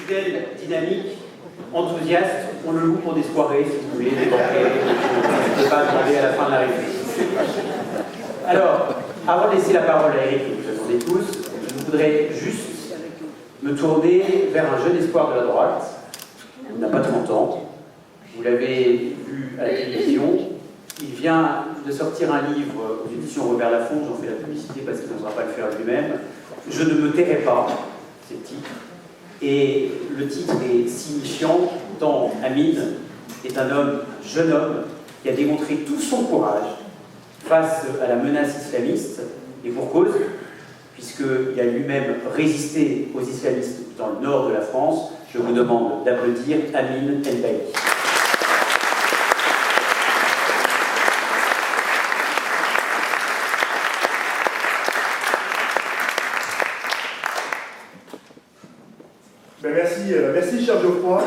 fidèle, dynamique, enthousiaste, on le loue pour des soirées, si vous voulez, des banquets, je ne peux pas demander à la fin de la réunion. Alors, avant de laisser la parole à Éric, que vous attendez tous, je voudrais juste me tourner vers un jeune espoir de la droite. Il n'a pas 30 ans. Vous l'avez vu à la télévision. Il vient de sortir un livre aux éditions Robert Laffont. J'en fais la publicité parce qu'il n'osera pas le faire lui-même. Je ne me tairai pas, c'est le titre. Et le titre est signifiant, tant Amine est un jeune homme, qui a démontré tout son courage face à la menace islamiste, et pour cause, puisqu'il a lui-même résisté aux islamistes dans le nord de la France. Je vous demande d'applaudir Amine El-Bailly. Merci cher Geoffroy.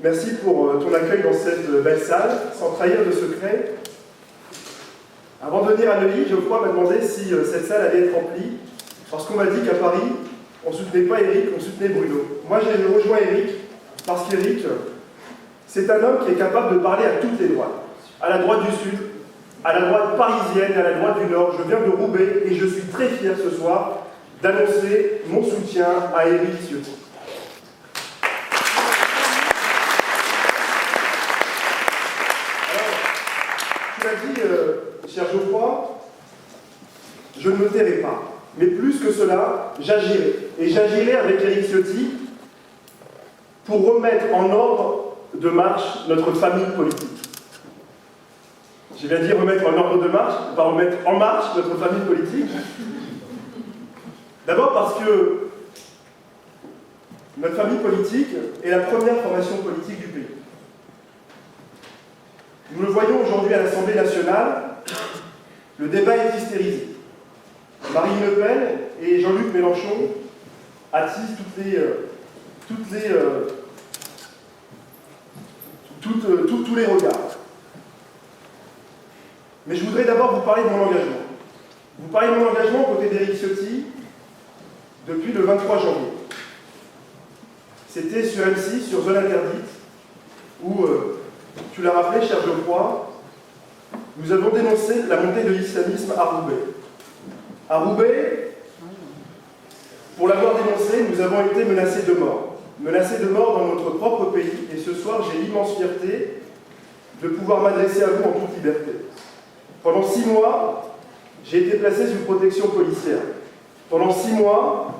Merci pour ton accueil dans cette belle salle, sans trahir de secret. Avant de venir à Neuilly, Geoffroy m'a demandé si cette salle allait être remplie, parce qu'on m'a dit qu'à Paris, on ne soutenait pas Éric, on soutenait Bruno. Moi, j'ai rejoint Éric, parce qu'Éric, c'est un homme qui est capable de parler à toutes les droites. À la droite du Sud, à la droite parisienne, à la droite du Nord. Je viens de Roubaix et je suis très fier ce soir d'annoncer mon soutien à Éric Ciotti. Tu m'as dit, cher Geoffroy, je ne me tairai pas. Mais plus que cela, j'agirai. Et j'agirai avec Éric Ciotti pour remettre en ordre de marche notre famille politique. Je viens dire remettre en ordre de marche, pas remettre en marche notre famille politique. D'abord parce que notre famille politique est la première formation politique du pays. Nous le voyons aujourd'hui à l'Assemblée nationale, le débat est hystérisé. Marine Le Pen et Jean-Luc Mélenchon attisent tous les regards. Mais je voudrais d'abord vous parler de mon engagement. Vous parlez de mon engagement aux côtés d'Éric Ciotti depuis le 23 janvier. C'était sur M6, sur Zone Interdite, où, tu l'as rappelé, cher Geoffroy, nous avons dénoncé la montée de l'islamisme à Roubaix. À Roubaix, pour l'avoir dénoncé, nous avons été menacés de mort. Menacés de mort dans notre propre pays, et ce soir, j'ai l'immense fierté de pouvoir m'adresser à vous en toute liberté. Pendant 6 mois, j'ai été placé sous protection policière. Pendant 6 mois,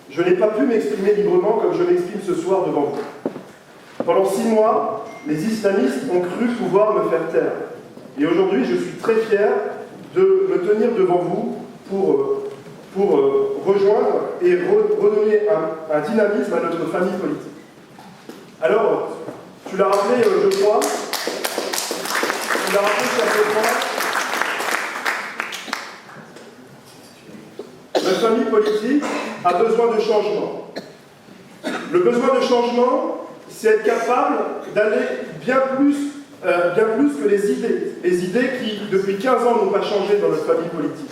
je n'ai pas pu m'exprimer librement comme je m'exprime ce soir devant vous. Pendant 6 mois, les islamistes ont cru pouvoir me faire taire. Et aujourd'hui, je suis très fier de me tenir devant vous pour rejoindre et redonner un dynamisme à notre famille politique. Alors, tu l'as rappelé, je crois, notre famille politique a besoin de changement. Le besoin de changement, c'est être capable d'aller bien plus que les idées. Les idées qui, depuis 15 ans, n'ont pas changé dans notre famille politique.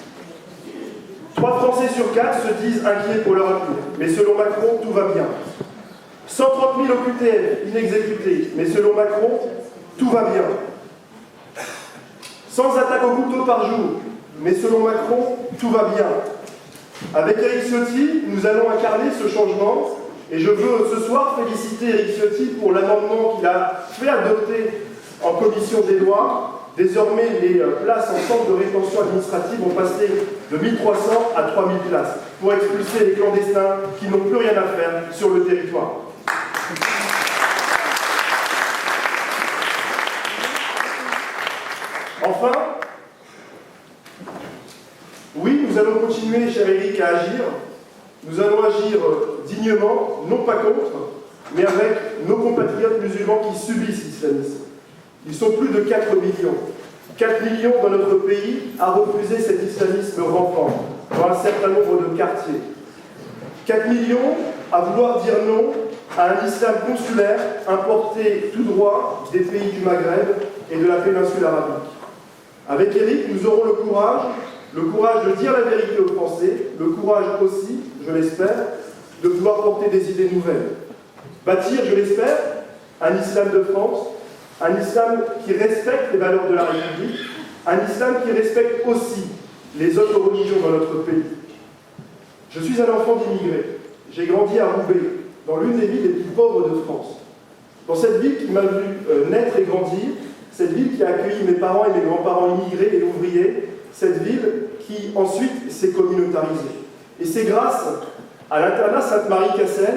3 Français sur 4 se disent inquiets pour leur avenir. Mais selon Macron, tout va bien. 130 000 OQTF inexécutés. Mais selon Macron, tout va bien. 100 attaques au couteau par jour. Mais selon Macron, tout va bien. Avec Éric Ciotti, nous allons incarner ce changement. Et je veux ce soir féliciter Éric Ciotti pour l'amendement qu'il a fait adopter en commission des lois. Désormais, les places en centre de rétention administrative vont passer de 1300 à 3000 places pour expulser les clandestins qui n'ont plus rien à faire sur le territoire. Enfin, oui, nous allons continuer, cher Éric, à agir. Nous allons agir dignement, non pas contre, mais avec nos compatriotes musulmans qui subissent l'islamisme. Ils sont plus de 4 millions. 4 millions dans notre pays à refuser cet islamisme rampant dans un certain nombre de quartiers. 4 millions à vouloir dire non à un islam consulaire importé tout droit des pays du Maghreb et de la péninsule arabique. Avec Éric, nous aurons le courage de dire la vérité aux Français, le courage aussi, je l'espère, de pouvoir porter des idées nouvelles. Bâtir, je l'espère, un islam de France, un islam qui respecte les valeurs de la République, un islam qui respecte aussi les autres religions dans notre pays. Je suis un enfant d'immigrés. J'ai grandi à Roubaix, dans l'une des villes les plus pauvres de France. Dans cette ville qui m'a vu naître et grandir, cette ville qui a accueilli mes parents et mes grands-parents immigrés et ouvriers, cette ville qui ensuite s'est communautarisée. Et c'est grâce à l'internat Sainte-Marie-Cassel,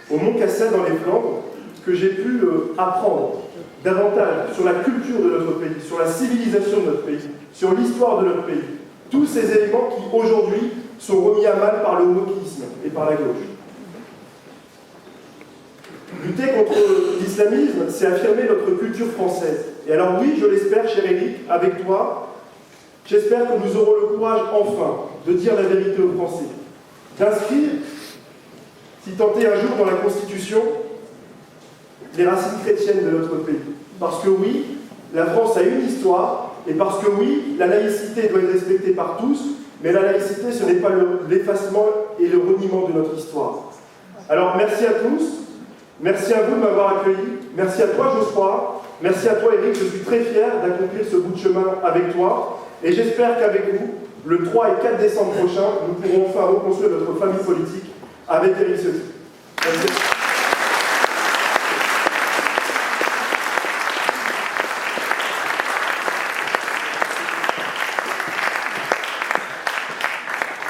au Mont Cassel dans les Flandres, que j'ai pu apprendre davantage sur la culture de notre pays, sur la civilisation de notre pays, sur l'histoire de notre pays. Tous ces éléments qui aujourd'hui sont remis à mal par le wokisme et par la gauche. Lutter contre l'islamisme, c'est affirmer notre culture française. Et alors oui, je l'espère, cher Éric, avec toi, j'espère que nous aurons le courage enfin de dire la vérité aux Français, d'inscrire, si tant est un jour dans la Constitution, les racines chrétiennes de notre pays. Parce que oui, la France a une histoire, et parce que oui, la laïcité doit être respectée par tous, mais la laïcité, ce n'est pas l'effacement et le reniement de notre histoire. Alors merci à tous, merci à vous de m'avoir accueilli, merci à toi Geoffroy, merci à toi Éric, je suis très fier d'accomplir ce bout de chemin avec toi, et j'espère qu'avec vous, le 3 et 4 décembre prochain, nous pourrons enfin reconstruire notre famille politique avec Éric Ciotti. Merci.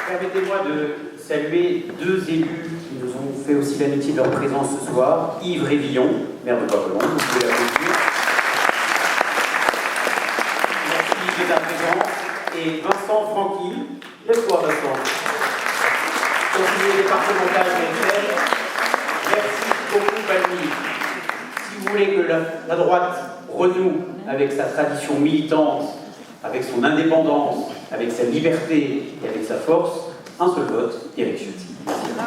Permettez-moi de saluer deux élus qui nous ont fait aussi l'amitié de leur présence ce soir. Yves Révillon, maire de Coquelon, vous pouvez l'applaudir. Merci de ta présence. Et Vincent Franqui, lève-toi Vincent. Conseiller départemental d'Eixel. Merci beaucoup Valmy. Si vous voulez que la droite renoue avec sa tradition militante, avec son indépendance, avec sa liberté et avec sa force, un seul vote, Éric Ciotti.